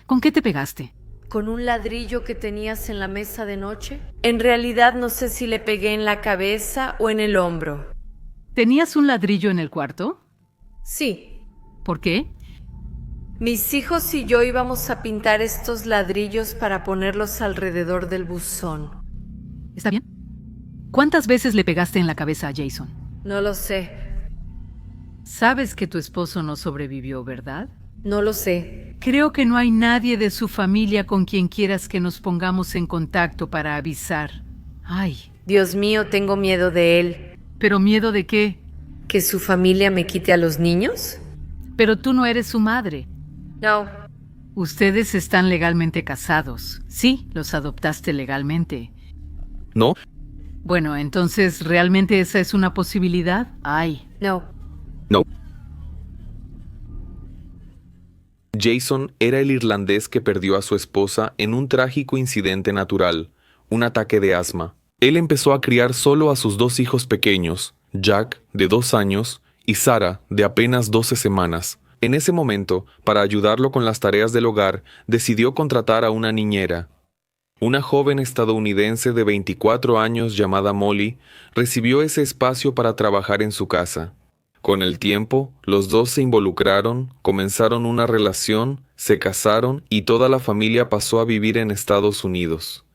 ¿Con qué te pegaste? ¿Con un ladrillo que tenías en la mesa de noche? En realidad no sé si le pegué en la cabeza o en el hombro. ¿Tenías un ladrillo en el cuarto? Sí. ¿Por qué? Mis hijos y yo íbamos a pintar estos ladrillos para ponerlos alrededor del buzón. ¿Está bien? ¿Cuántas veces le pegaste en la cabeza a Jason? No lo sé. Sabes que tu esposo no sobrevivió, ¿verdad? No lo sé. Creo que no hay nadie de su familia con quien quieras que nos pongamos en contacto para avisar. Ay. Dios mío, tengo miedo de él. ¿Pero miedo de qué? ¿Que su familia me quite a los niños? Pero tú no eres su madre. No. Ustedes están legalmente casados. Sí, los adoptaste legalmente. ¿No? Bueno, entonces, ¿realmente esa es una posibilidad? Ay. No. No. Jason era el irlandés que perdió a su esposa en un trágico incidente natural, un ataque de asma. Él empezó a criar solo a sus dos hijos pequeños, Jack, de 2 años, y Sarah, de apenas 12 semanas. En ese momento, para ayudarlo con las tareas del hogar, decidió contratar a una niñera. Una joven estadounidense de 24 años llamada Molly recibió ese espacio para trabajar en su casa. Con el tiempo, los dos se involucraron, comenzaron una relación, se casaron y toda la familia pasó a vivir en Estados Unidos.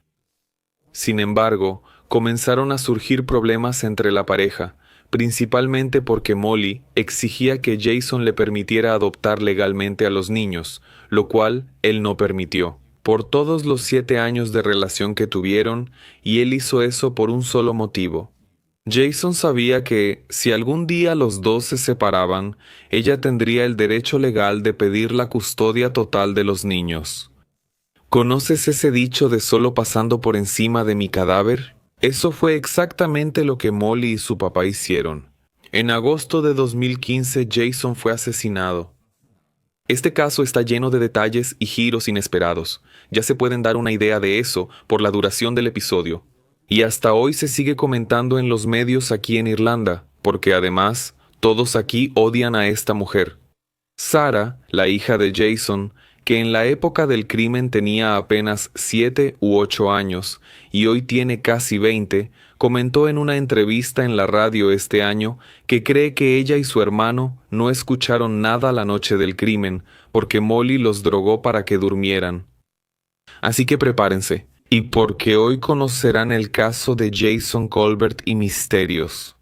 Sin embargo, comenzaron a surgir problemas entre la pareja, principalmente porque Molly exigía que Jason le permitiera adoptar legalmente a los niños, lo cual él no permitió. Por todos los 7 años de relación que tuvieron, y él hizo eso por un solo motivo. Jason sabía que, si algún día los dos se separaban, ella tendría el derecho legal de pedir la custodia total de los niños. ¿Conoces ese dicho de solo pasando por encima de mi cadáver? Eso fue exactamente lo que Molly y su papá hicieron. En agosto de 2015, Jason fue asesinado. Este caso está lleno de detalles y giros inesperados. Ya se pueden dar una idea de eso por la duración del episodio. Y hasta hoy se sigue comentando en los medios aquí en Irlanda, porque además, todos aquí odian a esta mujer. Sarah, la hija de Jason, que en la época del crimen tenía apenas 7 u 8 años, y hoy tiene casi 20, comentó en una entrevista en la radio este año que cree que ella y su hermano no escucharon nada la noche del crimen, porque Molly los drogó para que durmieran. Así que prepárense. Y porque hoy conocerán el caso de Jason Colbert y Misterios.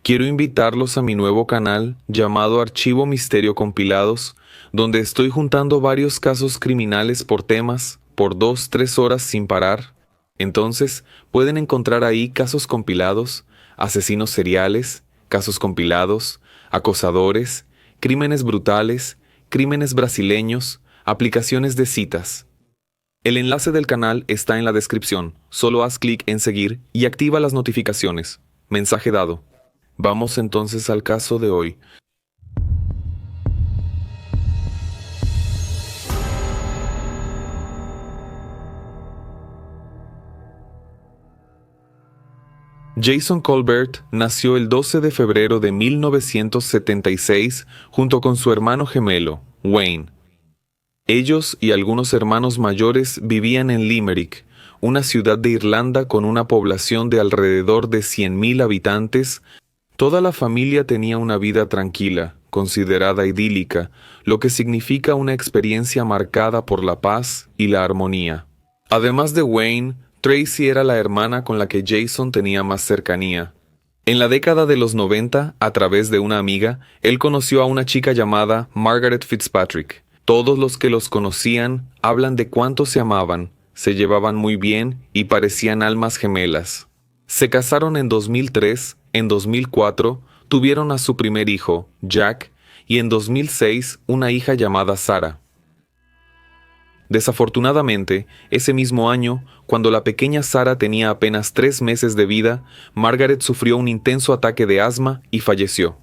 Quiero invitarlos a mi nuevo canal llamado Archivo Misterio Compilados, donde estoy juntando varios casos criminales por temas, por 2-3 horas sin parar. Entonces, pueden encontrar ahí casos compilados, asesinos seriales, casos compilados, acosadores, crímenes brutales, crímenes brasileños, aplicaciones de citas. El enlace del canal está en la descripción. Solo haz clic en seguir y activa las notificaciones. Mensaje dado. Vamos entonces al caso de hoy. Jason Colbert nació el 12 de febrero de 1976 junto con su hermano gemelo, Wayne. Ellos y algunos hermanos mayores vivían en Limerick, una ciudad de Irlanda con una población de alrededor de 100,000 habitantes. Toda la familia tenía una vida tranquila, considerada idílica, lo que significa una experiencia marcada por la paz y la armonía. Además de Wayne, Tracy era la hermana con la que Jason tenía más cercanía. En la década de los 90, a través de una amiga, él conoció a una chica llamada Margaret Fitzpatrick. Todos los que los conocían hablan de cuánto se amaban, se llevaban muy bien y parecían almas gemelas. Se casaron en 2003, en 2004 tuvieron a su primer hijo, Jack, y en 2006 una hija llamada Sarah. Desafortunadamente, ese mismo año, cuando la pequeña Sarah tenía apenas 3 meses de vida, Margaret sufrió un intenso ataque de asma y falleció.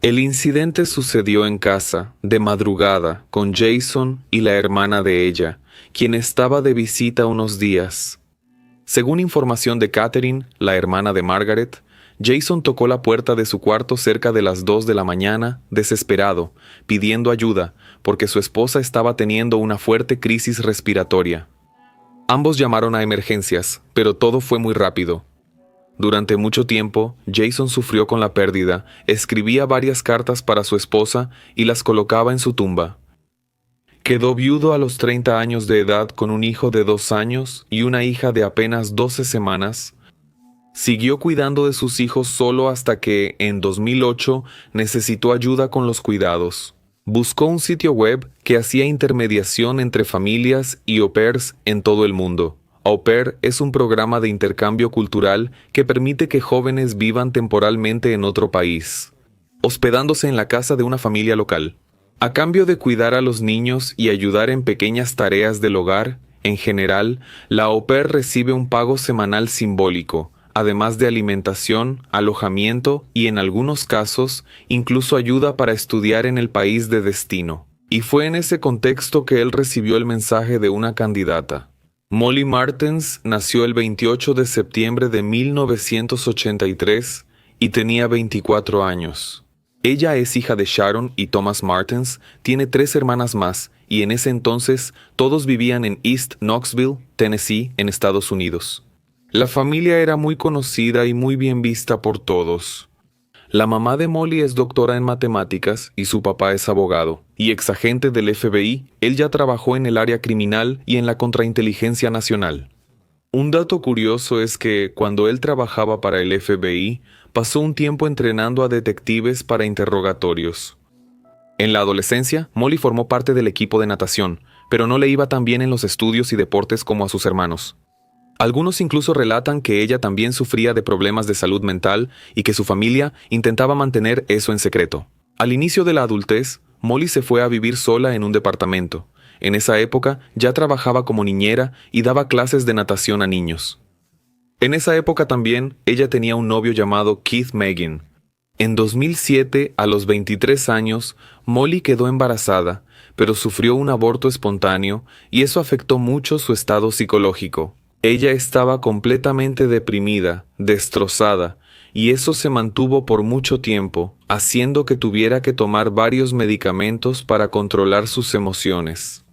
El incidente sucedió en casa, de madrugada, con Jason y la hermana de ella, quien estaba de visita unos días. Según información de Catherine, la hermana de Margaret, Jason tocó la puerta de su cuarto cerca de las 2 de la mañana, desesperado, pidiendo ayuda, porque su esposa estaba teniendo una fuerte crisis respiratoria. Ambos llamaron a emergencias, pero todo fue muy rápido. Durante mucho tiempo, Jason sufrió con la pérdida, escribía varias cartas para su esposa y las colocaba en su tumba. Quedó viudo a los 30 años de edad con un hijo de 2 años y una hija de apenas 12 semanas. Siguió cuidando de sus hijos solo hasta que, en 2008, necesitó ayuda con los cuidados. Buscó un sitio web que hacía intermediación entre familias y au pairs en todo el mundo. Au pair es un programa de intercambio cultural que permite que jóvenes vivan temporalmente en otro país, hospedándose en la casa de una familia local. A cambio de cuidar a los niños y ayudar en pequeñas tareas del hogar, en general, la au pair recibe un pago semanal simbólico, además de alimentación, alojamiento y, en algunos casos, incluso ayuda para estudiar en el país de destino. Y fue en ese contexto que él recibió el mensaje de una candidata. Molly Martens nació el 28 de septiembre de 1983 y tenía 24 años. Ella es hija de Sharon y Thomas Martens, tiene 3 hermanas más y en ese entonces todos vivían en East Knoxville, Tennessee, en Estados Unidos. La familia era muy conocida y muy bien vista por todos. La mamá de Molly es doctora en matemáticas y su papá es abogado y exagente del FBI. Él ya trabajó en el área criminal y en la contrainteligencia nacional. Un dato curioso es que, cuando él trabajaba para el FBI, pasó un tiempo entrenando a detectives para interrogatorios. En la adolescencia, Molly formó parte del equipo de natación, pero no le iba tan bien en los estudios y deportes como a sus hermanos. Algunos incluso relatan que ella también sufría de problemas de salud mental y que su familia intentaba mantener eso en secreto. Al inicio de la adultez, Molly se fue a vivir sola en un departamento. En esa época ya trabajaba como niñera y daba clases de natación a niños. En esa época también ella tenía un novio llamado Keith Megan. En 2007, a los 23 años, Molly quedó embarazada, pero sufrió un aborto espontáneo y eso afectó mucho su estado psicológico. Ella estaba completamente deprimida, destrozada, y eso se mantuvo por mucho tiempo, haciendo que tuviera que tomar varios medicamentos para controlar sus emociones.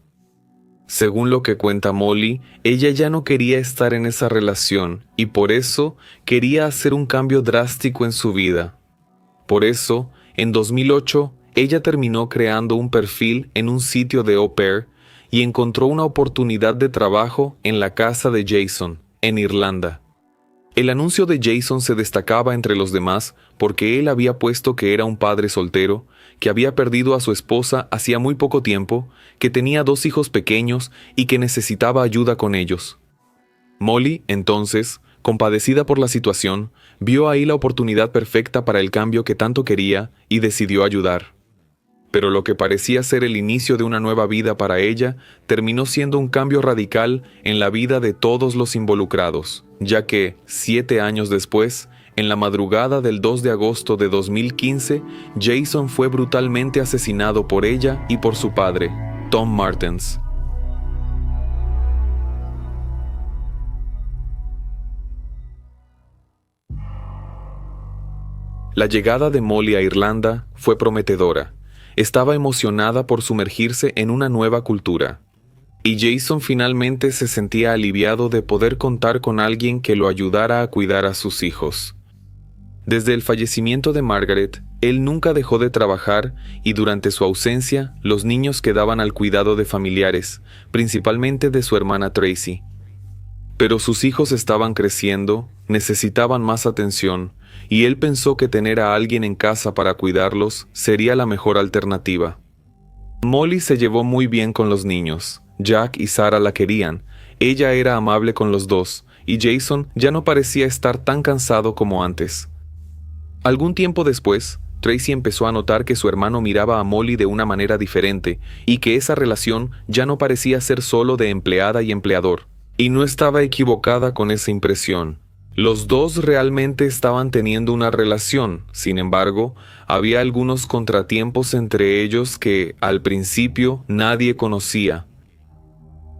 Según lo que cuenta Molly, ella ya no quería estar en esa relación y por eso quería hacer un cambio drástico en su vida. Por eso, en 2008, ella terminó creando un perfil en un sitio de au pair y encontró una oportunidad de trabajo en la casa de Jason, en Irlanda. El anuncio de Jason se destacaba entre los demás porque él había puesto que era un padre soltero, que había perdido a su esposa hacía muy poco tiempo, que tenía 2 hijos pequeños y que necesitaba ayuda con ellos. Molly, entonces, compadecida por la situación, vio ahí la oportunidad perfecta para el cambio que tanto quería y decidió ayudar. Pero lo que parecía ser el inicio de una nueva vida para ella terminó siendo un cambio radical en la vida de todos los involucrados, ya que, 7 años después, en la madrugada del 2 de agosto de 2015, Jason fue brutalmente asesinado por ella y por su padre, Tom Martens. La llegada de Molly a Irlanda fue prometedora. Estaba emocionada por sumergirse en una nueva cultura. Y Jason finalmente se sentía aliviado de poder contar con alguien que lo ayudara a cuidar a sus hijos. Desde el fallecimiento de Margaret, él nunca dejó de trabajar y durante su ausencia, los niños quedaban al cuidado de familiares, principalmente de su hermana Tracy. Pero sus hijos estaban creciendo, necesitaban más atención, y él pensó que tener a alguien en casa para cuidarlos sería la mejor alternativa. Molly se llevó muy bien con los niños. Jack y Sarah la querían. Ella era amable con los dos, y Jason ya no parecía estar tan cansado como antes. Algún tiempo después, Tracy empezó a notar que su hermano miraba a Molly de una manera diferente, y que esa relación ya no parecía ser solo de empleada y empleador. Y no estaba equivocada con esa impresión. Los dos realmente estaban teniendo una relación, sin embargo, había algunos contratiempos entre ellos que, al principio, nadie conocía.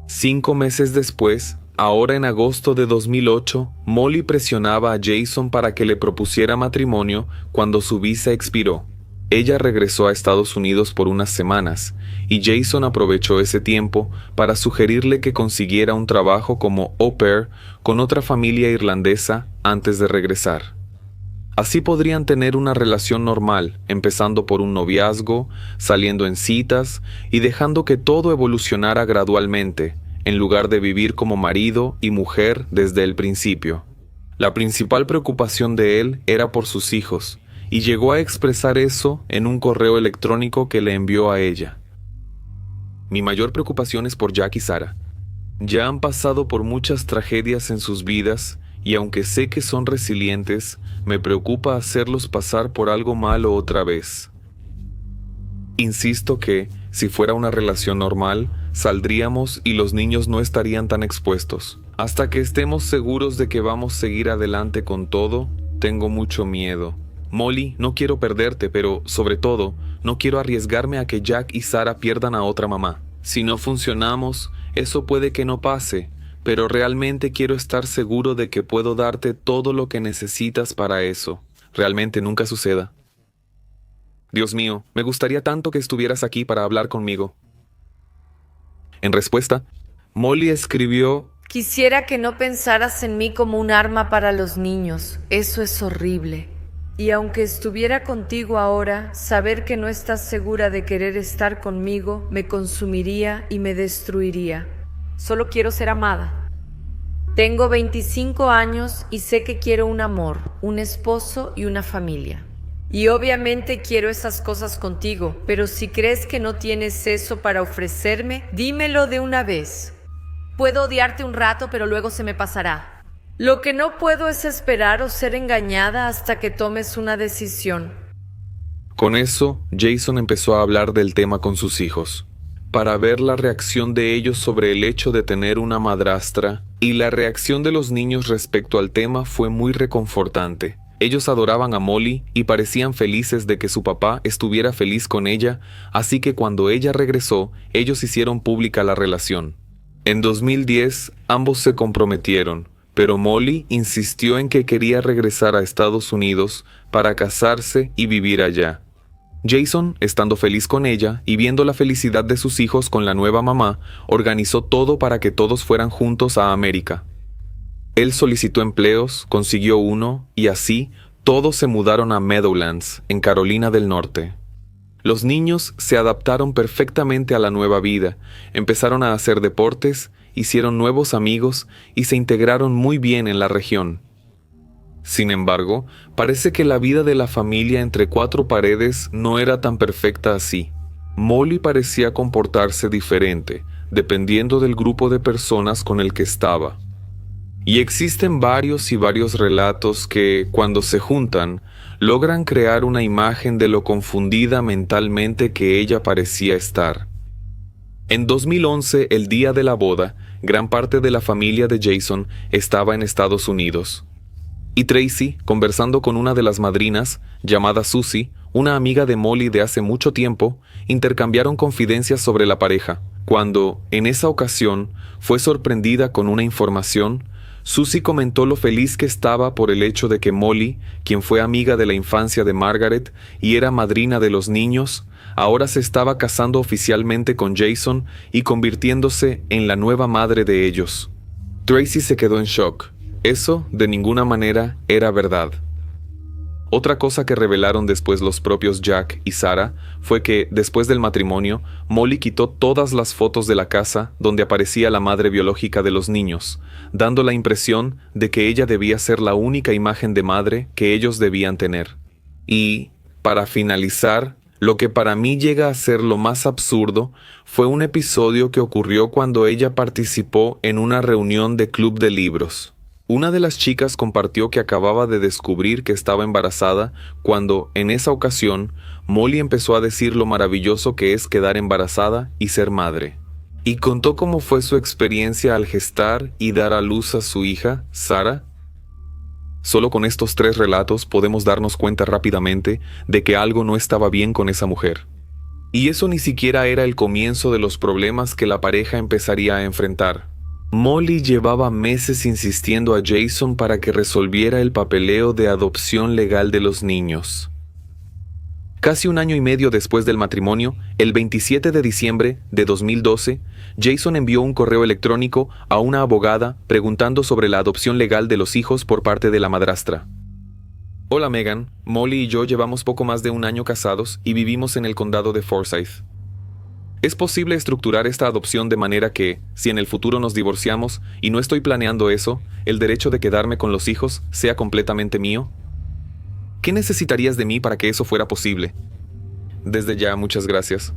5 meses después, Ahora en agosto de 2008, Molly presionaba a Jason para que le propusiera matrimonio cuando su visa expiró. Ella regresó a Estados Unidos por unas semanas, y Jason aprovechó ese tiempo para sugerirle que consiguiera un trabajo como au pair con otra familia irlandesa antes de regresar. Así podrían tener una relación normal, empezando por un noviazgo, saliendo en citas y dejando que todo evolucionara gradualmente, en lugar de vivir como marido y mujer desde el principio. La principal preocupación de él era por sus hijos, y llegó a expresar eso en un correo electrónico que le envió a ella. Mi mayor preocupación es por Jack y Sarah. Ya han pasado por muchas tragedias en sus vidas, y aunque sé que son resilientes, me preocupa hacerlos pasar por algo malo otra vez. Insisto que, si fuera una relación normal, saldríamos y los niños no estarían tan expuestos. Hasta que estemos seguros de que vamos a seguir adelante con todo, tengo mucho miedo. Molly, no quiero perderte, pero, sobre todo, no quiero arriesgarme a que Jack y Sarah pierdan a otra mamá. Si no funcionamos, eso puede que no pase, pero realmente quiero estar seguro de que puedo darte todo lo que necesitas para eso. Realmente nunca suceda. Dios mío, me gustaría tanto que estuvieras aquí para hablar conmigo. En respuesta, Molly escribió: Quisiera que no pensaras en mí como un arma para los niños. Eso es horrible. Y aunque estuviera contigo ahora, saber que no estás segura de querer estar conmigo me consumiría y me destruiría. Solo quiero ser amada. Tengo 25 años y sé que quiero un amor, un esposo y una familia. Y obviamente quiero esas cosas contigo, pero si crees que no tienes eso para ofrecerme, dímelo de una vez. Puedo odiarte un rato, pero luego se me pasará. Lo que no puedo es esperar o ser engañada hasta que tomes una decisión. Con eso, Jason empezó a hablar del tema con sus hijos, para ver la reacción de ellos sobre el hecho de tener una madrastra, y la reacción de los niños respecto al tema fue muy reconfortante. Ellos adoraban a Molly y parecían felices de que su papá estuviera feliz con ella, así que cuando ella regresó, ellos hicieron pública la relación. En 2010, ambos se comprometieron, pero Molly insistió en que quería regresar a Estados Unidos para casarse y vivir allá. Jason, estando feliz con ella y viendo la felicidad de sus hijos con la nueva mamá, organizó todo para que todos fueran juntos a América. Él solicitó empleos, consiguió uno, y así todos se mudaron a Meadowlands, en Carolina del Norte. Los niños se adaptaron perfectamente a la nueva vida, empezaron a hacer deportes, hicieron nuevos amigos y se integraron muy bien en la región. Sin embargo, parece que la vida de la familia entre cuatro paredes no era tan perfecta así. Molly parecía comportarse diferente, dependiendo del grupo de personas con el que estaba. Y existen varios relatos que, cuando se juntan, logran crear una imagen de lo confundida mentalmente que ella parecía estar. En 2011, el día de la boda, gran parte de la familia de Jason estaba en Estados Unidos. Y Tracy, conversando con una de las madrinas, llamada Susie, una amiga de Molly de hace mucho tiempo, intercambiaron confidencias sobre la pareja. Cuando, en esa ocasión, fue sorprendida con una información, Susie comentó lo feliz que estaba por el hecho de que Molly, quien fue amiga de la infancia de Margaret y era madrina de los niños, ahora se estaba casando oficialmente con Jason y convirtiéndose en la nueva madre de ellos. Tracy se quedó en shock. Eso, de ninguna manera, era verdad. Otra cosa que revelaron después los propios Jack y Sarah fue que, después del matrimonio, Molly quitó todas las fotos de la casa donde aparecía la madre biológica de los niños, dando la impresión de que ella debía ser la única imagen de madre que ellos debían tener. Y, para finalizar, lo que para mí llega a ser lo más absurdo fue un episodio que ocurrió cuando ella participó en una reunión de club de libros. Una de las chicas compartió que acababa de descubrir que estaba embarazada cuando, en esa ocasión, Molly empezó a decir lo maravilloso que es quedar embarazada y ser madre. Y contó cómo fue su experiencia al gestar y dar a luz a su hija, Sarah. Solo con estos 3 relatos podemos darnos cuenta rápidamente de que algo no estaba bien con esa mujer. Y eso ni siquiera era el comienzo de los problemas que la pareja empezaría a enfrentar. Molly llevaba meses insistiendo a Jason para que resolviera el papeleo de adopción legal de los niños. Casi un año y medio después del matrimonio, el 27 de diciembre de 2012, Jason envió un correo electrónico a una abogada preguntando sobre la adopción legal de los hijos por parte de la madrastra. Hola Megan, Molly y yo llevamos poco más de un año casados y vivimos en el condado de Forsyth. ¿Es posible estructurar esta adopción de manera que, si en el futuro nos divorciamos y no estoy planeando eso, el derecho de quedarme con los hijos sea completamente mío? ¿Qué necesitarías de mí para que eso fuera posible? Desde ya, muchas gracias.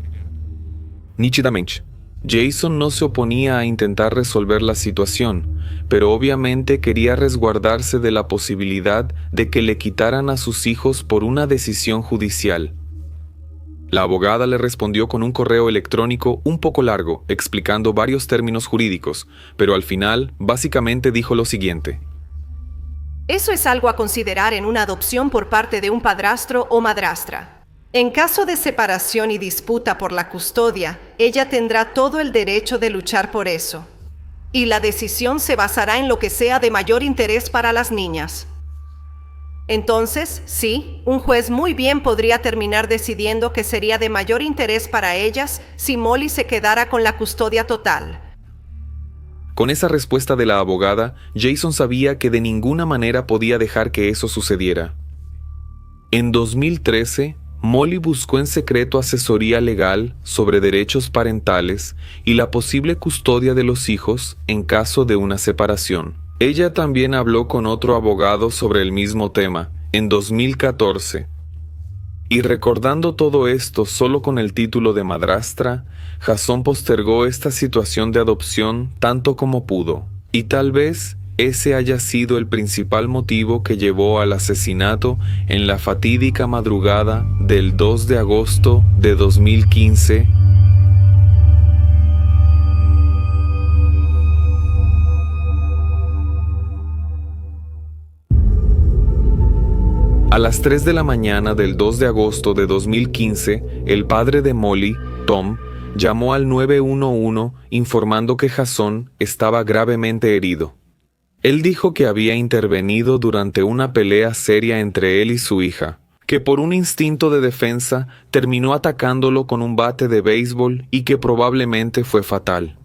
Nítidamente, Jason no se oponía a intentar resolver la situación, pero obviamente quería resguardarse de la posibilidad de que le quitaran a sus hijos por una decisión judicial. La abogada le respondió con un correo electrónico un poco largo, explicando varios términos jurídicos, pero al final, básicamente dijo lo siguiente. Eso es algo a considerar en una adopción por parte de un padrastro o madrastra. En caso de separación y disputa por la custodia, ella tendrá todo el derecho de luchar por eso. Y la decisión se basará en lo que sea de mayor interés para las niñas. Entonces, sí, un juez muy bien podría terminar decidiendo que sería de mayor interés para ellas si Molly se quedara con la custodia total. Con esa respuesta de la abogada, Jason sabía que de ninguna manera podía dejar que eso sucediera. En 2013, Molly buscó en secreto asesoría legal sobre derechos parentales y la posible custodia de los hijos en caso de una separación. Ella también habló con otro abogado sobre el mismo tema, en 2014. Y recordando todo esto solo con el título de madrastra, Jason postergó esta situación de adopción tanto como pudo. Y tal vez ese haya sido el principal motivo que llevó al asesinato en la fatídica madrugada del 2 de agosto de 2015. A las 3 de la mañana del 2 de agosto de 2015, el padre de Molly, Tom, llamó al 911 informando que Jason estaba gravemente herido. Él dijo que había intervenido durante una pelea seria entre él y su hija, que por un instinto de defensa terminó atacándolo con un bate de béisbol y que probablemente fue fatal.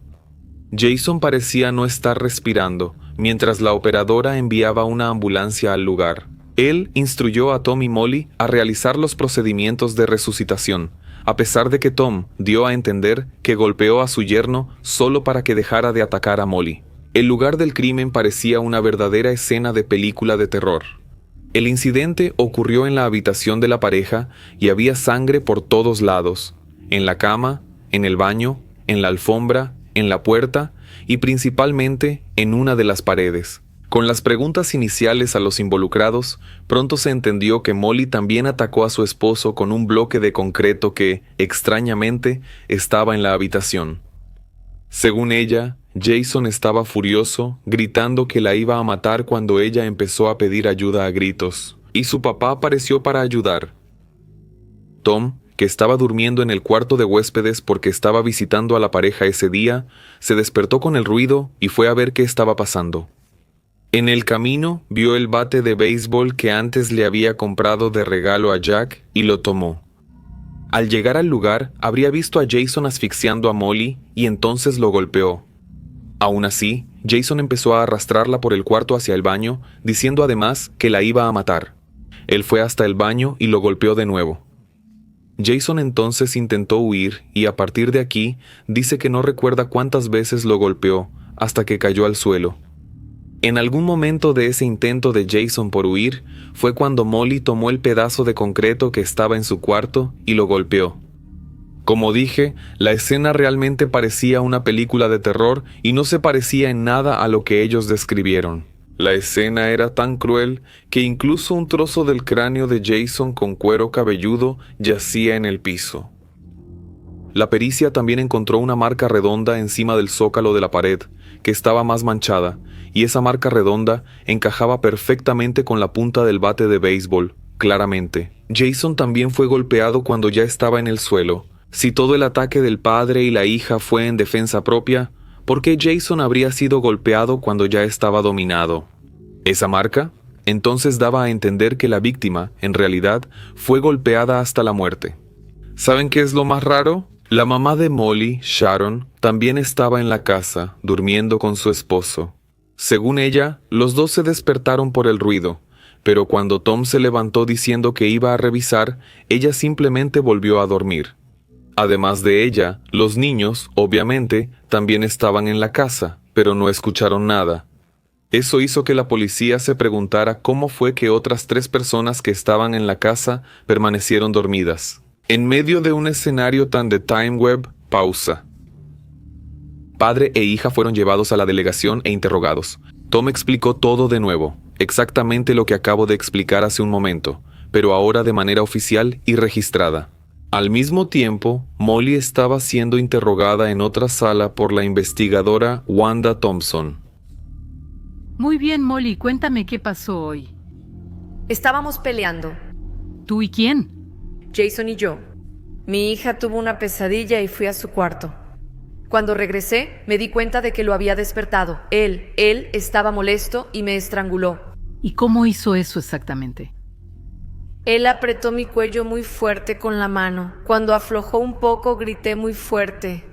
Jason parecía no estar respirando, mientras la operadora enviaba una ambulancia al lugar. Él instruyó a Tom y Molly a realizar los procedimientos de resucitación, a pesar de que Tom dio a entender que golpeó a su yerno solo para que dejara de atacar a Molly. El lugar del crimen parecía una verdadera escena de película de terror. El incidente ocurrió en la habitación de la pareja y había sangre por todos lados, en la cama, en el baño, en la alfombra, en la puerta y principalmente en una de las paredes. Con las preguntas iniciales a los involucrados, pronto se entendió que Molly también atacó a su esposo con un bloque de concreto que, extrañamente, estaba en la habitación. Según ella, Jason estaba furioso, gritando que la iba a matar cuando ella empezó a pedir ayuda a gritos, y su papá apareció para ayudar. Tom, que estaba durmiendo en el cuarto de huéspedes porque estaba visitando a la pareja ese día, se despertó con el ruido y fue a ver qué estaba pasando. En el camino vio el bate de béisbol que antes le había comprado de regalo a Jack y lo tomó. Al llegar al lugar, habría visto a Jason asfixiando a Molly y entonces lo golpeó. Aún así, Jason empezó a arrastrarla por el cuarto hacia el baño, diciendo además que la iba a matar. Él fue hasta el baño y lo golpeó de nuevo. Jason entonces intentó huir y a partir de aquí dice que no recuerda cuántas veces lo golpeó hasta que cayó al suelo. En algún momento de ese intento de Jason por huir, fue cuando Molly tomó el pedazo de concreto que estaba en su cuarto y lo golpeó. Como dije, la escena realmente parecía una película de terror y no se parecía en nada a lo que ellos describieron. La escena era tan cruel que incluso un trozo del cráneo de Jason con cuero cabelludo yacía en el piso. La pericia también encontró una marca redonda encima del zócalo de la pared, que estaba más manchada, y esa marca redonda encajaba perfectamente con la punta del bate de béisbol, claramente. Jason también fue golpeado cuando ya estaba en el suelo. Si todo el ataque del padre y la hija fue en defensa propia, ¿por qué Jason habría sido golpeado cuando ya estaba dominado? ¿Esa marca? Entonces daba a entender que la víctima, en realidad, fue golpeada hasta la muerte. ¿Saben qué es lo más raro? La mamá de Molly, Sharon, también estaba en la casa, durmiendo con su esposo. Según ella, los dos se despertaron por el ruido, pero cuando Tom se levantó diciendo que iba a revisar, ella simplemente volvió a dormir. Además de ella, los niños, obviamente, también estaban en la casa, pero no escucharon nada. Eso hizo que la policía se preguntara cómo fue que otras 3 personas que estaban en la casa permanecieron dormidas. En medio de un escenario tan de Time Web, pausa. Padre e hija fueron llevados a la delegación e interrogados. Tom explicó todo de nuevo, exactamente lo que acabo de explicar hace un momento, pero ahora de manera oficial y registrada. Al mismo tiempo, Molly estaba siendo interrogada en otra sala por la investigadora Wanda Thompson. Muy bien, Molly, cuéntame qué pasó hoy. Estábamos peleando, ¿Tú y quién? Jason y yo. Mi hija tuvo una pesadilla y fui a su cuarto. Cuando regresé, me di cuenta de que lo había despertado. Él estaba molesto y me estranguló. ¿Y cómo hizo eso exactamente? Él apretó mi cuello muy fuerte con la mano. Cuando aflojó un poco, grité muy fuerte.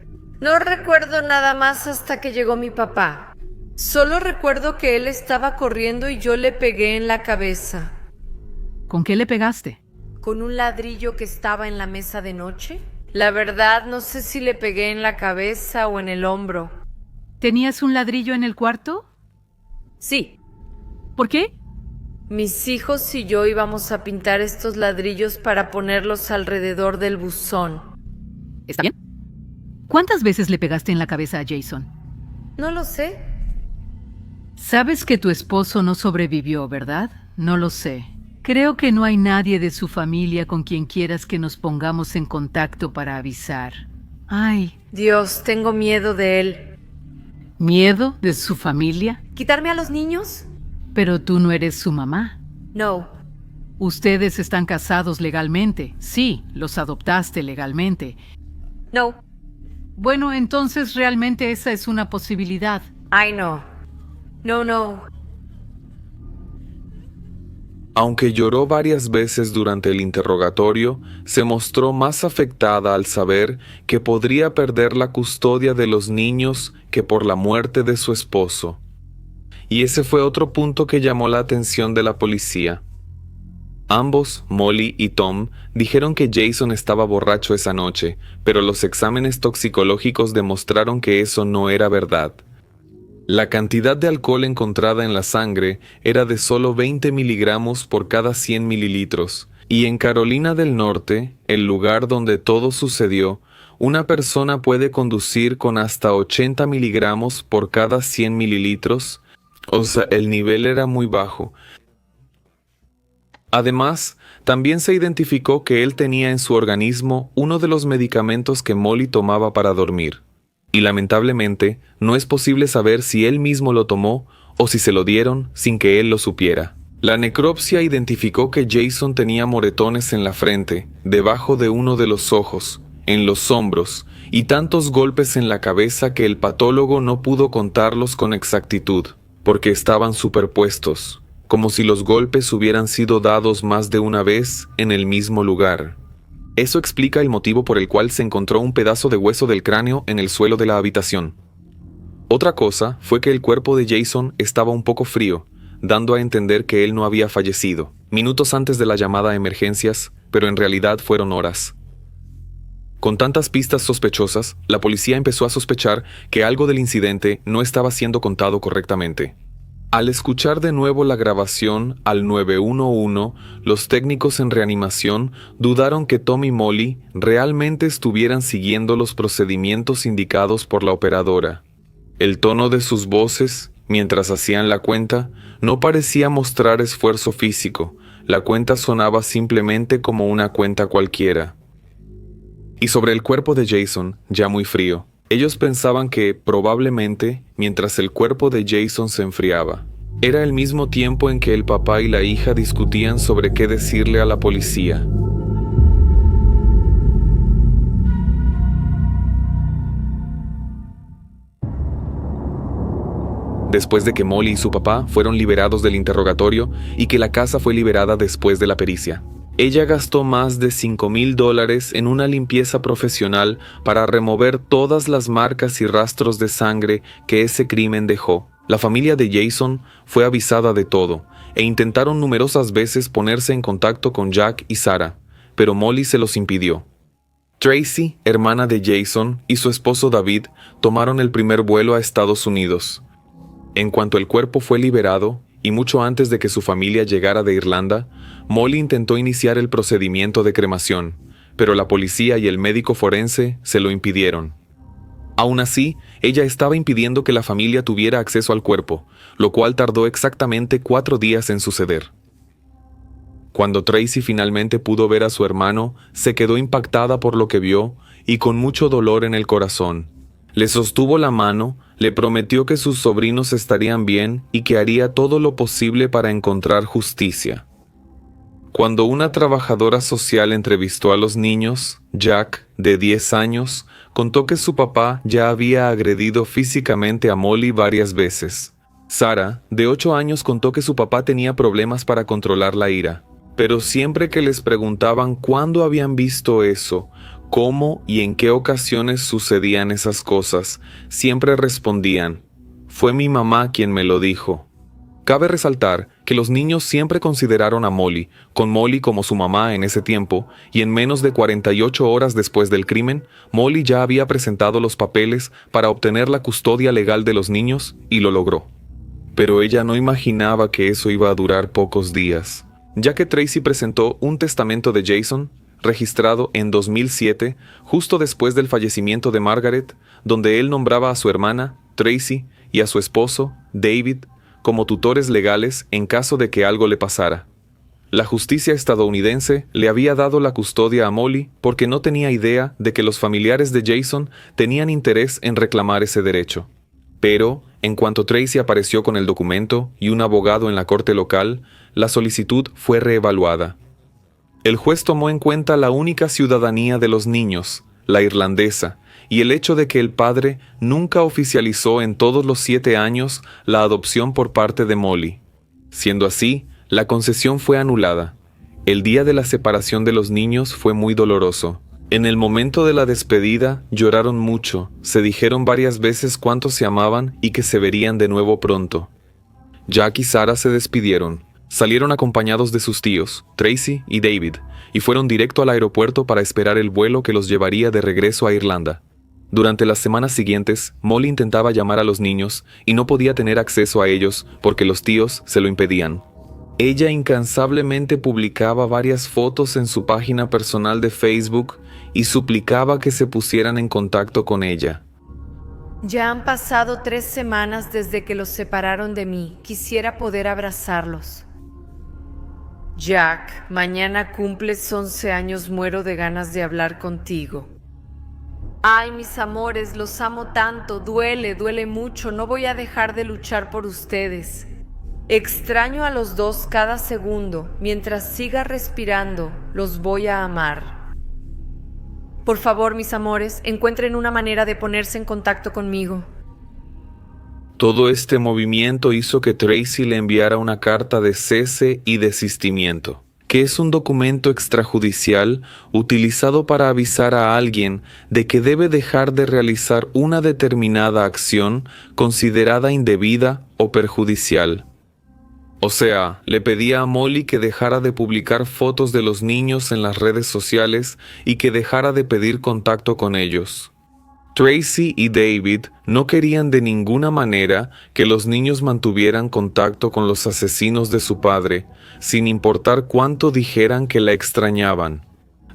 No recuerdo nada más hasta que llegó mi papá. Solo recuerdo que él estaba corriendo y yo le pegué en la cabeza. ¿Con qué le pegaste? ¿Con un ladrillo que estaba en la mesa de noche? La verdad, no sé si le pegué en la cabeza o en el hombro. ¿Tenías un ladrillo en el cuarto? Sí. ¿Por qué? Mis hijos y yo íbamos a pintar estos ladrillos para ponerlos alrededor del buzón. ¿Está bien? ¿Cuántas veces le pegaste en la cabeza a Jason? No lo sé. Sabes que tu esposo no sobrevivió, ¿verdad? No lo sé. Creo que no hay nadie de su familia con quien quieras que nos pongamos en contacto para avisar. Ay. Dios, tengo miedo de él. ¿Miedo de su familia? ¿Quitarme a los niños? Pero tú no eres su mamá. No. Ustedes están casados legalmente. Sí, los adoptaste legalmente. No. Bueno, entonces realmente esa es una posibilidad. Ay, no. No. Aunque lloró varias veces durante el interrogatorio, se mostró más afectada al saber que podría perder la custodia de los niños que por la muerte de su esposo. Y ese fue otro punto que llamó la atención de la policía. Ambos, Molly y Tom, dijeron que Jason estaba borracho esa noche, pero los exámenes toxicológicos demostraron que eso no era verdad. La cantidad de alcohol encontrada en la sangre era de solo 20 miligramos por cada 100 mililitros, y en Carolina del Norte, el lugar donde todo sucedió, una persona puede conducir con hasta 80 miligramos por cada 100 mililitros, o sea, el nivel era muy bajo. Además, también se identificó que él tenía en su organismo uno de los medicamentos que Molly tomaba para dormir. Y lamentablemente, no es posible saber si él mismo lo tomó o si se lo dieron sin que él lo supiera. La necropsia identificó que Jason tenía moretones en la frente, debajo de uno de los ojos, en los hombros, y tantos golpes en la cabeza que el patólogo no pudo contarlos con exactitud, porque estaban superpuestos, como si los golpes hubieran sido dados más de una vez en el mismo lugar. Eso explica el motivo por el cual se encontró un pedazo de hueso del cráneo en el suelo de la habitación. Otra cosa fue que el cuerpo de Jason estaba un poco frío, dando a entender que él no había fallecido, minutos antes de la llamada a emergencias, pero en realidad fueron horas. Con tantas pistas sospechosas, la policía empezó a sospechar que algo del incidente no estaba siendo contado correctamente. Al escuchar de nuevo la grabación al 911, los técnicos en reanimación dudaron que Tom y Molly realmente estuvieran siguiendo los procedimientos indicados por la operadora. El tono de sus voces, mientras hacían la cuenta, no parecía mostrar esfuerzo físico. La cuenta sonaba simplemente como una cuenta cualquiera. Y sobre el cuerpo de Jason, ya muy frío, ellos pensaban que, probablemente, mientras el cuerpo de Jason se enfriaba, era el mismo tiempo en que el papá y la hija discutían sobre qué decirle a la policía. después de que Molly y su papá fueron liberados del interrogatorio y que la casa fue liberada después de la pericia. Ella gastó más de $5,000 en una limpieza profesional para remover todas las marcas y rastros de sangre que ese crimen dejó. La familia de Jason fue avisada de todo e intentaron numerosas veces ponerse en contacto con Jack y Sarah, pero Molly se los impidió. Tracy, hermana de Jason, y su esposo David tomaron el primer vuelo a Estados Unidos. En cuanto el cuerpo fue liberado, y mucho antes de que su familia llegara de Irlanda, Molly intentó iniciar el procedimiento de cremación, pero la policía y el médico forense se lo impidieron. Aún así, ella estaba impidiendo que la familia tuviera acceso al cuerpo, lo cual tardó exactamente 4 días en suceder. Cuando Tracy finalmente pudo ver a su hermano, se quedó impactada por lo que vio y con mucho dolor en el corazón. Le sostuvo la mano, le prometió que sus sobrinos estarían bien y que haría todo lo posible para encontrar justicia. Cuando una trabajadora social entrevistó a los niños, Jack, de 10 años, contó que su papá ya había agredido físicamente a Molly varias veces. Sarah, de 8 años, contó que su papá tenía problemas para controlar la ira, pero siempre que les preguntaban cuándo habían visto eso, cómo y en qué ocasiones sucedían esas cosas, siempre respondían: «Fue mi mamá quien me lo dijo». Cabe resaltar que los niños siempre consideraron a Molly, con Molly como su mamá en ese tiempo, y en menos de 48 horas después del crimen, Molly ya había presentado los papeles para obtener la custodia legal de los niños y lo logró. Pero ella no imaginaba que eso iba a durar pocos días, ya que Tracy presentó un testamento de Jason, registrado en 2007, justo después del fallecimiento de Margaret, donde él nombraba a su hermana, Tracy, y a su esposo, David, como tutores legales en caso de que algo le pasara. La justicia estadounidense le había dado la custodia a Molly porque no tenía idea de que los familiares de Jason tenían interés en reclamar ese derecho. Pero, en cuanto Tracy apareció con el documento y un abogado en la corte local, la solicitud fue reevaluada. El juez tomó en cuenta la única ciudadanía de los niños, la irlandesa, y el hecho de que el padre nunca oficializó en todos los 7 años la adopción por parte de Molly. Siendo así, la concesión fue anulada. El día de la separación de los niños fue muy doloroso. En el momento de la despedida, lloraron mucho, se dijeron varias veces cuánto se amaban y que se verían de nuevo pronto. Jack y Sarah se despidieron. Salieron acompañados de sus tíos, Tracy y David, y fueron directo al aeropuerto para esperar el vuelo que los llevaría de regreso a Irlanda. Durante las semanas siguientes, Molly intentaba llamar a los niños y no podía tener acceso a ellos porque los tíos se lo impedían. Ella incansablemente publicaba varias fotos en su página personal de Facebook y suplicaba que se pusieran en contacto con ella. Ya han pasado 3 semanas desde que los separaron de mí. Quisiera poder abrazarlos. Jack, mañana cumples 11 años, muero de ganas de hablar contigo. Ay, mis amores, los amo tanto, duele mucho, no voy a dejar de luchar por ustedes. Extraño a los dos cada segundo, mientras siga respirando, los voy a amar. Por favor, mis amores, encuentren una manera de ponerse en contacto conmigo. Todo este movimiento hizo que Tracy le enviara una carta de cese y desistimiento, que es un documento extrajudicial utilizado para avisar a alguien de que debe dejar de realizar una determinada acción considerada indebida o perjudicial. O sea, le pedía a Molly que dejara de publicar fotos de los niños en las redes sociales y que dejara de pedir contacto con ellos. Tracy y David no querían de ninguna manera que los niños mantuvieran contacto con los asesinos de su padre, sin importar cuánto dijeran que la extrañaban.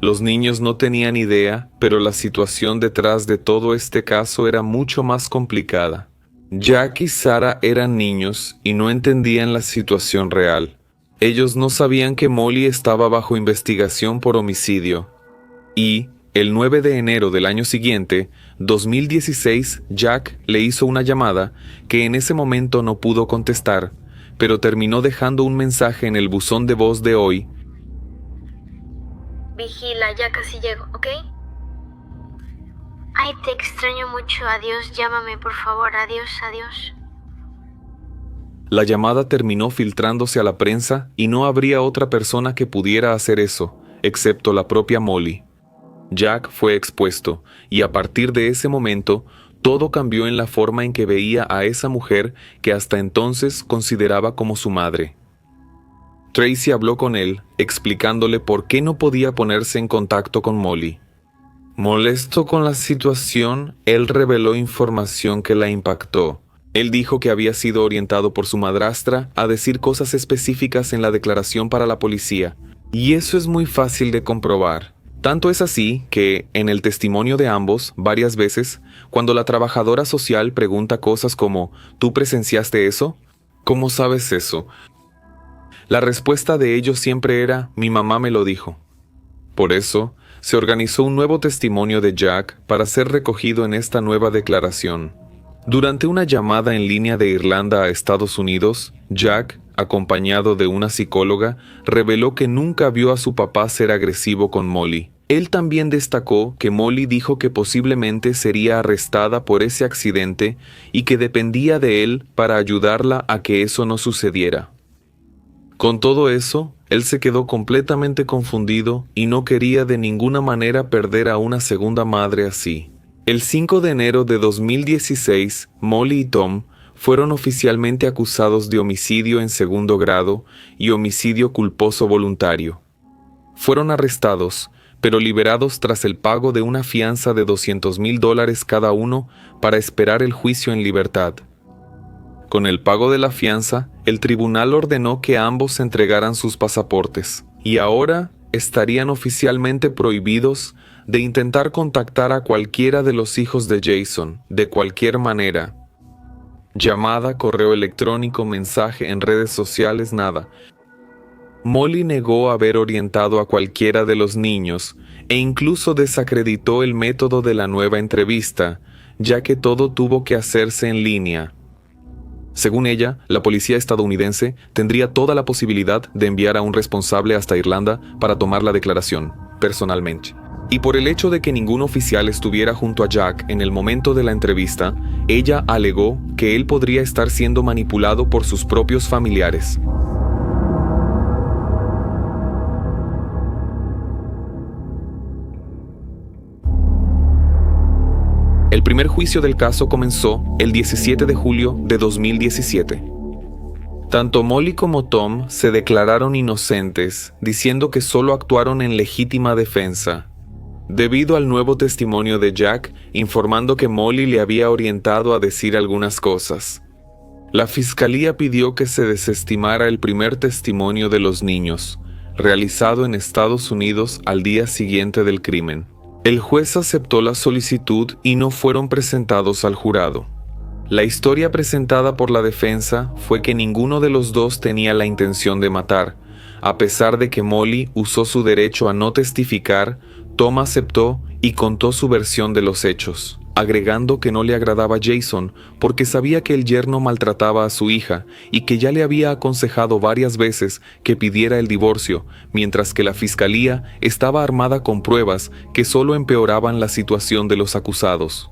Los niños no tenían idea, pero la situación detrás de todo este caso era mucho más complicada. Jack y Sarah eran niños y no entendían la situación real. Ellos no sabían que Molly estaba bajo investigación por homicidio. Y, el 9 de enero del año siguiente, 2016, Jack le hizo una llamada que en ese momento no pudo contestar, pero terminó dejando un mensaje en el buzón de voz de hoy. Vigila, ya casi llego, ¿ok? Ay, te extraño mucho, adiós, llámame por favor, adiós, adiós. La llamada terminó filtrándose a la prensa y no habría otra persona que pudiera hacer eso, excepto la propia Molly. Jack fue expuesto, y a partir de ese momento, todo cambió en la forma en que veía a esa mujer que hasta entonces consideraba como su madre. Tracy habló con él, explicándole por qué no podía ponerse en contacto con Molly. Molesto con la situación, él reveló información que la impactó. Él dijo que había sido orientado por su madrastra a decir cosas específicas en la declaración para la policía, y eso es muy fácil de comprobar. Tanto es así que, en el testimonio de ambos, varias veces, cuando la trabajadora social pregunta cosas como ¿tú presenciaste eso? ¿Cómo sabes eso? La respuesta de ellos siempre era «mi mamá me lo dijo». Por eso, se organizó un nuevo testimonio de Jack para ser recogido en esta nueva declaración. Durante una llamada en línea de Irlanda a Estados Unidos, Jack, acompañado de una psicóloga, reveló que nunca vio a su papá ser agresivo con Molly. Él también destacó que Molly dijo que posiblemente sería arrestada por ese accidente y que dependía de él para ayudarla a que eso no sucediera. Con todo eso, él se quedó completamente confundido y no quería de ninguna manera perder a una segunda madre así. El 5 de enero de 2016, Molly y Tom fueron oficialmente acusados de homicidio en segundo grado y homicidio culposo voluntario. Fueron arrestados, pero liberados tras el pago de una fianza de $200,000 cada uno para esperar el juicio en libertad. Con el pago de la fianza, el tribunal ordenó que ambos entregaran sus pasaportes, y ahora estarían oficialmente prohibidos de intentar contactar a cualquiera de los hijos de Jason, de cualquier manera. Llamada, correo electrónico, mensaje en redes sociales, nada. Molly negó haber orientado a cualquiera de los niños e incluso desacreditó el método de la nueva entrevista, ya que todo tuvo que hacerse en línea. Según ella, la policía estadounidense tendría toda la posibilidad de enviar a un responsable hasta Irlanda para tomar la declaración, personalmente. Y por el hecho de que ningún oficial estuviera junto a Jack en el momento de la entrevista, ella alegó que él podría estar siendo manipulado por sus propios familiares. El primer juicio del caso comenzó el 17 de julio de 2017. Tanto Molly como Tom se declararon inocentes, diciendo que solo actuaron en legítima defensa, debido al nuevo testimonio de Jack informando que Molly le había orientado a decir algunas cosas. La fiscalía pidió que se desestimara el primer testimonio de los niños, realizado en Estados Unidos al día siguiente del crimen. El juez aceptó la solicitud y no fueron presentados al jurado. La historia presentada por la defensa fue que ninguno de los dos tenía la intención de matar. A pesar de que Molly usó su derecho a no testificar, Tom aceptó y contó su versión de los hechos, agregando que no le agradaba a Jason porque sabía que el yerno maltrataba a su hija y que ya le había aconsejado varias veces que pidiera el divorcio, mientras que la fiscalía estaba armada con pruebas que solo empeoraban la situación de los acusados.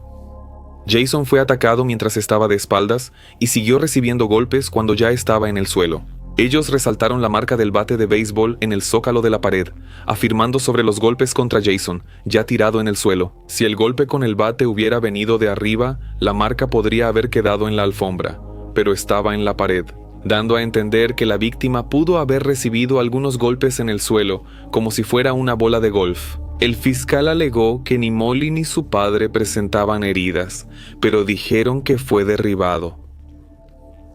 Jason fue atacado mientras estaba de espaldas y siguió recibiendo golpes cuando ya estaba en el suelo. Ellos resaltaron la marca del bate de béisbol en el zócalo de la pared, afirmando sobre los golpes contra Jason, ya tirado en el suelo. Si el golpe con el bate hubiera venido de arriba, la marca podría haber quedado en la alfombra, pero estaba en la pared, dando a entender que la víctima pudo haber recibido algunos golpes en el suelo, como si fuera una bola de golf. El fiscal alegó que ni Molly ni su padre presentaban heridas, pero dijeron que fue derribado.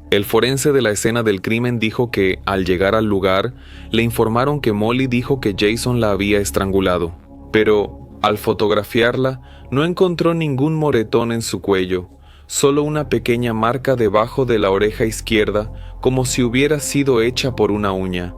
El forense de la escena del crimen dijo que, al llegar al lugar, le informaron que Molly dijo que Jason la había estrangulado, pero, al fotografiarla, no encontró ningún moretón en su cuello, solo una pequeña marca debajo de la oreja izquierda, como si hubiera sido hecha por una uña.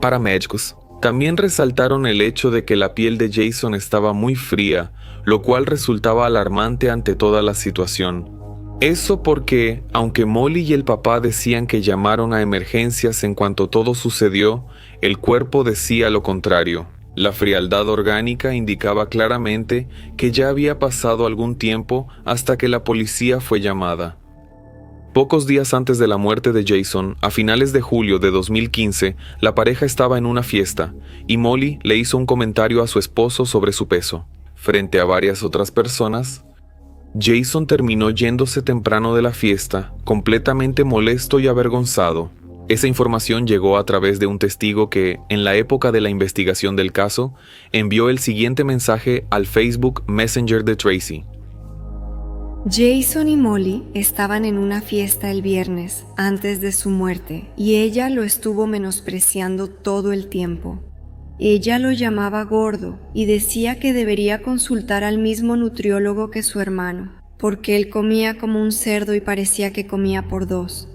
Paramédicos también resaltaron el hecho de que la piel de Jason estaba muy fría, lo cual resultaba alarmante ante toda la situación. Eso porque, aunque Molly y el papá decían que llamaron a emergencias en cuanto todo sucedió, el cuerpo decía lo contrario. La frialdad orgánica indicaba claramente que ya había pasado algún tiempo hasta que la policía fue llamada. Pocos días antes de la muerte de Jason, a finales de julio de 2015, la pareja estaba en una fiesta y Molly le hizo un comentario a su esposo sobre su peso. Frente a varias otras personas, Jason terminó yéndose temprano de la fiesta, completamente molesto y avergonzado. Esa información llegó a través de un testigo que, en la época de la investigación del caso, envió el siguiente mensaje al Facebook Messenger de Tracy. Jason y Molly estaban en una fiesta el viernes antes de su muerte y ella lo estuvo menospreciando todo el tiempo. Ella lo llamaba gordo y decía que debería consultar al mismo nutriólogo que su hermano, porque él comía como un cerdo y parecía que comía por dos.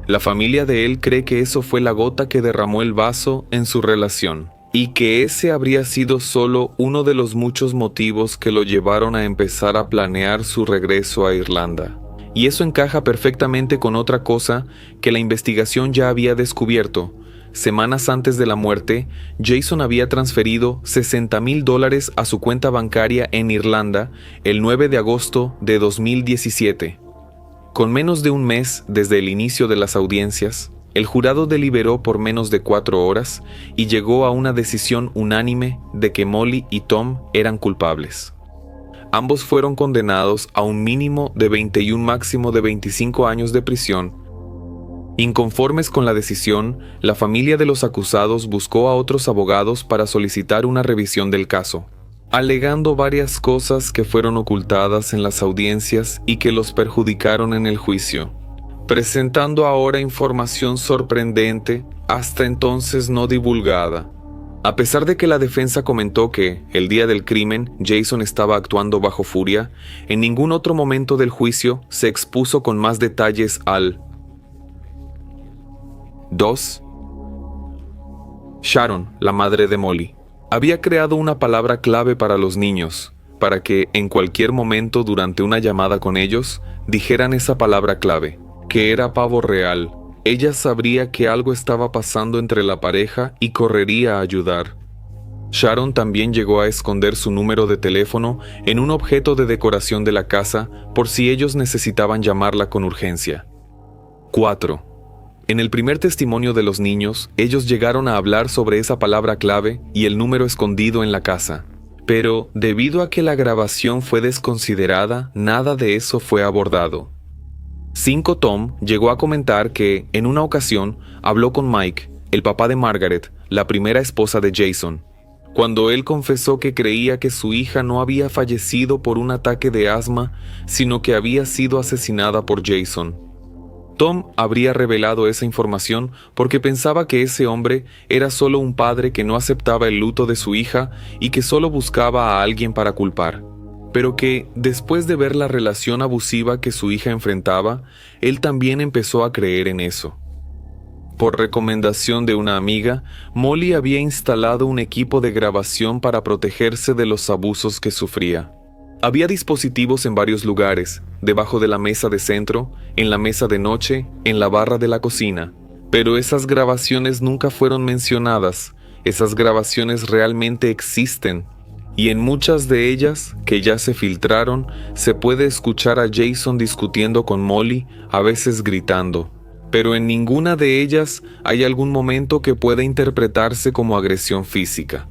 La familia de él cree que eso fue la gota que derramó el vaso en su relación, y que ese habría sido solo uno de los muchos motivos que lo llevaron a empezar a planear su regreso a Irlanda. Y eso encaja perfectamente con otra cosa que la investigación ya había descubierto. Semanas antes de la muerte, Jason había transferido $60,000 a su cuenta bancaria en Irlanda el 9 de agosto de 2017. Con menos de un mes desde el inicio de las audiencias, el jurado deliberó por menos de 4 horas y llegó a una decisión unánime de que Molly y Tom eran culpables. Ambos fueron condenados a un mínimo de 20 y un máximo de 25 años de prisión. Inconformes con la decisión, la familia de los acusados buscó a otros abogados para solicitar una revisión del caso, alegando varias cosas que fueron ocultadas en las audiencias y que los perjudicaron en el juicio, presentando ahora información sorprendente, hasta entonces no divulgada. A pesar de que la defensa comentó que, el día del crimen, Jason estaba actuando bajo furia, en ningún otro momento del juicio se expuso con más detalles al 2. Sharon, la madre de Molly, había creado una palabra clave para los niños, para que en cualquier momento durante una llamada con ellos, dijeran esa palabra clave, que era pavo real. Ella sabría que algo estaba pasando entre la pareja y correría a ayudar. Sharon también llegó a esconder su número de teléfono en un objeto de decoración de la casa por si ellos necesitaban llamarla con urgencia. 4. En el primer testimonio de los niños, ellos llegaron a hablar sobre esa palabra clave y el número escondido en la casa. Pero, debido a que la grabación fue desconsiderada, nada de eso fue abordado. 5. Tom llegó a comentar que, en una ocasión, habló con Mike, el papá de Margaret, la primera esposa de Jason, cuando él confesó que creía que su hija no había fallecido por un ataque de asma, sino que había sido asesinada por Jason. Tom habría revelado esa información porque pensaba que ese hombre era solo un padre que no aceptaba el luto de su hija y que solo buscaba a alguien para culpar, pero que, después de ver la relación abusiva que su hija enfrentaba, él también empezó a creer en eso. Por recomendación de una amiga, Molly había instalado un equipo de grabación para protegerse de los abusos que sufría. Había dispositivos en varios lugares, debajo de la mesa de centro, en la mesa de noche, en la barra de la cocina. Pero esas grabaciones nunca fueron mencionadas. Esas grabaciones realmente existen. Y en muchas de ellas, que ya se filtraron, se puede escuchar a Jason discutiendo con Molly, a veces gritando. Pero en ninguna de ellas hay algún momento que pueda interpretarse como agresión física.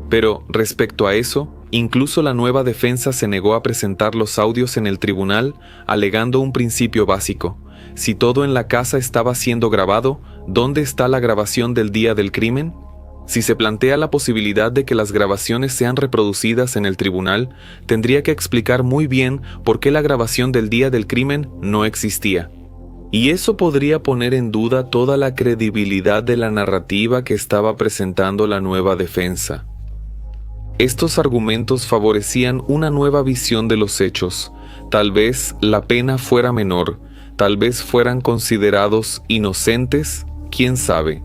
Pero, respecto a eso, incluso la nueva defensa se negó a presentar los audios en el tribunal, alegando un principio básico. Si todo en la casa estaba siendo grabado, ¿dónde está la grabación del día del crimen? Si se plantea la posibilidad de que las grabaciones sean reproducidas en el tribunal, tendría que explicar muy bien por qué la grabación del día del crimen no existía. Y eso podría poner en duda toda la credibilidad de la narrativa que estaba presentando la nueva defensa. Estos argumentos favorecían una nueva visión de los hechos. Tal vez la pena fuera menor, tal vez fueran considerados inocentes, quién sabe.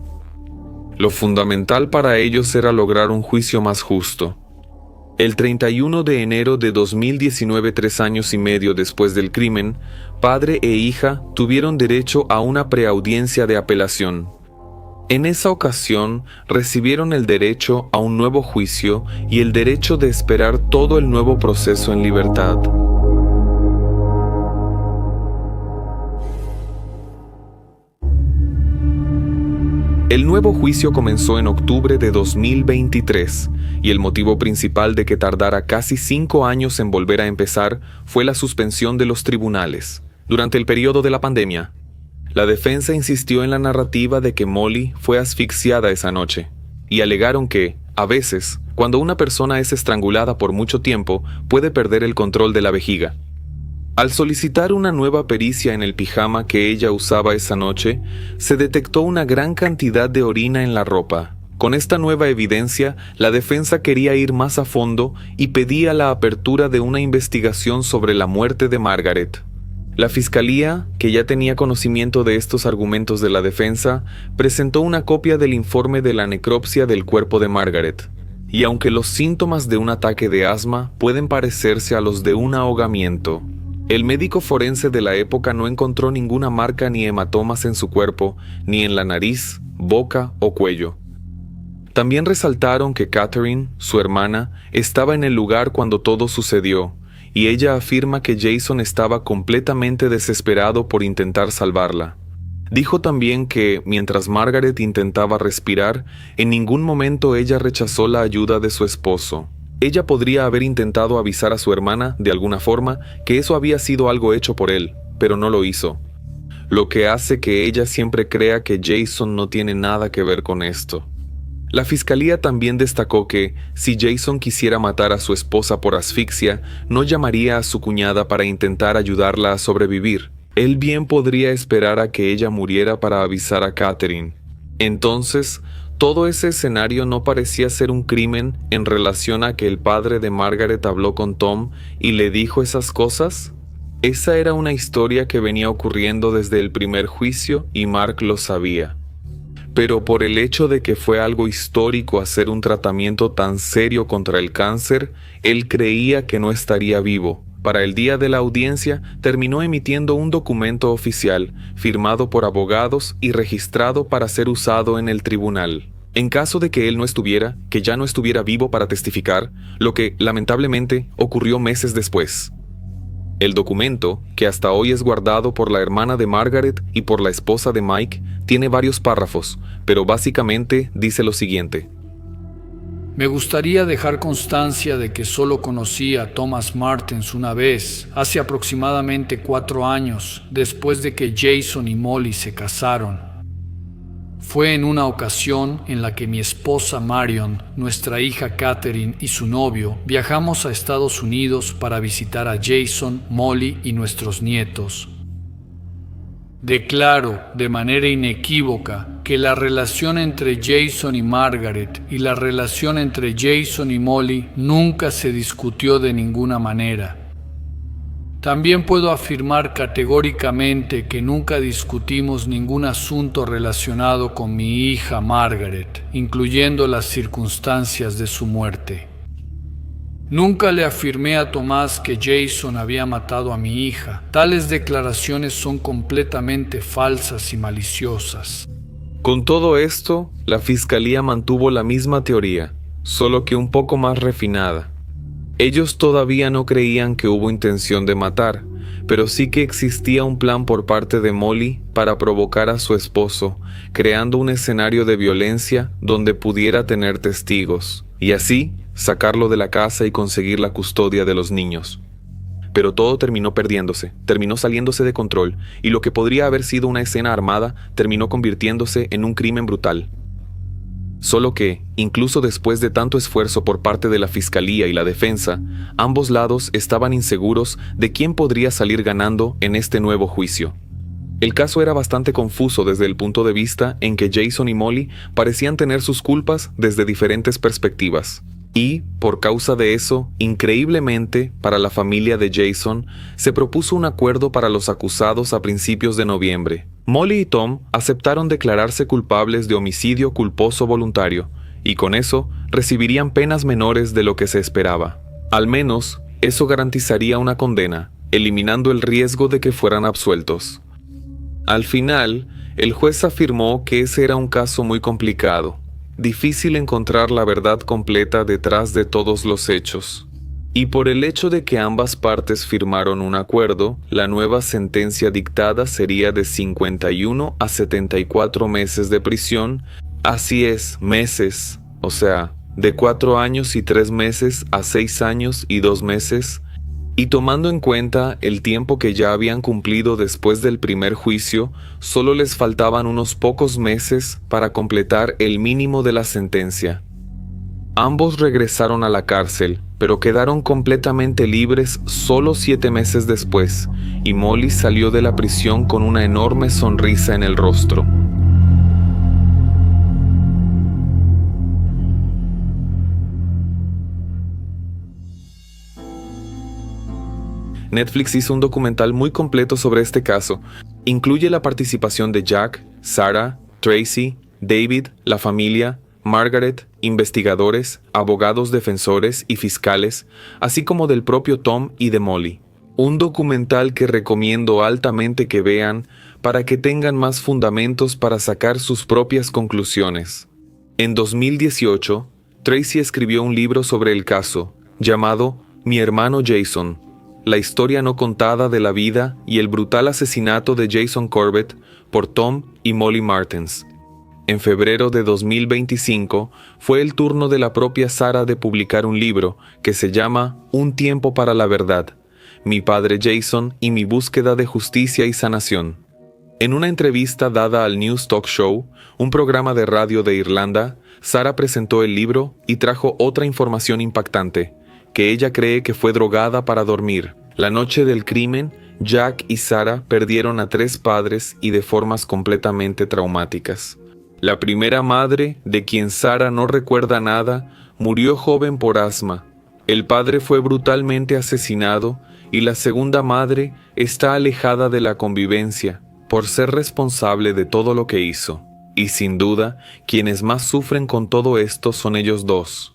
Lo fundamental para ellos era lograr un juicio más justo. El 31 de enero de 2019, 3 años y medio después del crimen, padre e hija tuvieron derecho a una preaudiencia de apelación. En esa ocasión, recibieron el derecho a un nuevo juicio y el derecho de esperar todo el nuevo proceso en libertad. El nuevo juicio comenzó en octubre de 2023 y el motivo principal de que tardara casi 5 años en volver a empezar fue la suspensión de los tribunales. Durante el periodo de la pandemia, la defensa insistió en la narrativa de que Molly fue asfixiada esa noche y alegaron que, a veces, cuando una persona es estrangulada por mucho tiempo, puede perder el control de la vejiga. Al solicitar una nueva pericia en el pijama que ella usaba esa noche, se detectó una gran cantidad de orina en la ropa. Con esta nueva evidencia, la defensa quería ir más a fondo y pedía la apertura de una investigación sobre la muerte de Margaret. La fiscalía, que ya tenía conocimiento de estos argumentos de la defensa, presentó una copia del informe de la necropsia del cuerpo de Margaret. Y aunque los síntomas de un ataque de asma pueden parecerse a los de un ahogamiento, el médico forense de la época no encontró ninguna marca ni hematomas en su cuerpo, ni en la nariz, boca o cuello. También resaltaron que Catherine, su hermana, estaba en el lugar cuando todo sucedió, y ella afirma que Jason estaba completamente desesperado por intentar salvarla. Dijo también que, mientras Margaret intentaba respirar, en ningún momento ella rechazó la ayuda de su esposo. Ella podría haber intentado avisar a su hermana, de alguna forma, que eso había sido algo hecho por él, pero no lo hizo. Lo que hace que ella siempre crea que Jason no tiene nada que ver con esto. La fiscalía también destacó que, si Jason quisiera matar a su esposa por asfixia, no llamaría a su cuñada para intentar ayudarla a sobrevivir. Él bien podría esperar a que ella muriera para avisar a Catherine. Entonces, todo ese escenario no parecía ser un crimen en relación a que el padre de Margaret habló con Tom y le dijo esas cosas. Esa era una historia que venía ocurriendo desde el primer juicio y Mark lo sabía. Pero por el hecho de que fue algo histórico hacer un tratamiento tan serio contra el cáncer, él creía que no estaría vivo. Para el día de la audiencia, terminó emitiendo un documento oficial, firmado por abogados y registrado para ser usado en el tribunal. En caso de que él no estuviera, que ya no estuviera vivo para testificar, lo que, lamentablemente, ocurrió meses después. El documento, que hasta hoy es guardado por la hermana de Margaret y por la esposa de Mike, tiene varios párrafos, pero básicamente dice lo siguiente. Me gustaría dejar constancia de que solo conocí a Thomas Martens una vez, hace aproximadamente 4 años, después de que Jason y Molly se casaron. Fue en una ocasión en la que mi esposa Marion, nuestra hija Catherine y su novio viajamos a Estados Unidos para visitar a Jason, Molly y nuestros nietos. Declaro de manera inequívoca que la relación entre Jason y Margaret y la relación entre Jason y Molly nunca se discutió de ninguna manera. También puedo afirmar categóricamente que nunca discutimos ningún asunto relacionado con mi hija Margaret, incluyendo las circunstancias de su muerte. Nunca le afirmé a Tomás que Jason había matado a mi hija. Tales declaraciones son completamente falsas y maliciosas. Con todo esto, la fiscalía mantuvo la misma teoría, solo que un poco más refinada. Ellos todavía no creían que hubo intención de matar, pero sí que existía un plan por parte de Molly para provocar a su esposo, creando un escenario de violencia donde pudiera tener testigos, y así sacarlo de la casa y conseguir la custodia de los niños. Pero todo terminó perdiéndose, terminó saliéndose de control, y lo que podría haber sido una escena armada terminó convirtiéndose en un crimen brutal. Solo que, incluso después de tanto esfuerzo por parte de la fiscalía y la defensa, ambos lados estaban inseguros de quién podría salir ganando en este nuevo juicio. El caso era bastante confuso desde el punto de vista en que Jason y Molly parecían tener sus culpas desde diferentes perspectivas. Y, por causa de eso, increíblemente, para la familia de Jason, se propuso un acuerdo para los acusados a principios de noviembre. Molly y Tom aceptaron declararse culpables de homicidio culposo voluntario, y con eso recibirían penas menores de lo que se esperaba. Al menos, eso garantizaría una condena, eliminando el riesgo de que fueran absueltos. Al final, el juez afirmó que ese era un caso muy complicado. Difícil encontrar la verdad completa detrás de todos los hechos. Y por el hecho de que ambas partes firmaron un acuerdo, la nueva sentencia dictada sería de 51 a 74 meses de prisión, así es, meses, o sea, de 4 años y 3 meses a 6 años y 2 meses, y tomando en cuenta el tiempo que ya habían cumplido después del primer juicio, solo les faltaban unos pocos meses para completar el mínimo de la sentencia. Ambos regresaron a la cárcel, pero quedaron completamente libres solo 7 meses después, y Molly salió de la prisión con una enorme sonrisa en el rostro. Netflix hizo un documental muy completo sobre este caso. Incluye la participación de Jack, Sarah, Tracy, David, la familia, Margaret, investigadores, abogados defensores y fiscales, así como del propio Tom y de Molly. Un documental que recomiendo altamente que vean para que tengan más fundamentos para sacar sus propias conclusiones. En 2018, Tracy escribió un libro sobre el caso, llamado Mi hermano Jason, la historia no contada de la vida y el brutal asesinato de Jason Corbett por Tom y Molly Martens. En febrero de 2025 fue el turno de la propia Sarah de publicar un libro que se llama Un tiempo para la verdad, mi padre Jason y mi búsqueda de justicia y sanación. En una entrevista dada al News Talk Show, un programa de radio de Irlanda, Sarah presentó el libro y trajo otra información impactante, que ella cree que fue drogada para dormir. La noche del crimen, Jack y Sarah perdieron a 3 padres y de formas completamente traumáticas. La primera madre, de quien Sarah no recuerda nada, murió joven por asma. El padre fue brutalmente asesinado y la segunda madre está alejada de la convivencia por ser responsable de todo lo que hizo. Y sin duda, quienes más sufren con todo esto son ellos dos.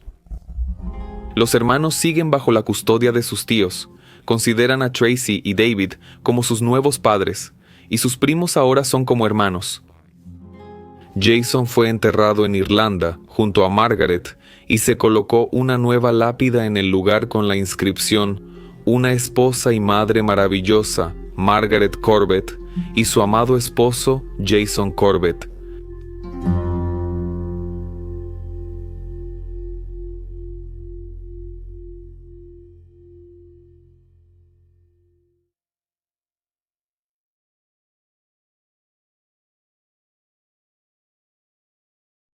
Los hermanos siguen bajo la custodia de sus tíos, consideran a Tracy y David como sus nuevos padres, y sus primos ahora son como hermanos. Jason fue enterrado en Irlanda, junto a Margaret, y se colocó una nueva lápida en el lugar con la inscripción «Una esposa y madre maravillosa, Margaret Corbett, y su amado esposo, Jason Corbett».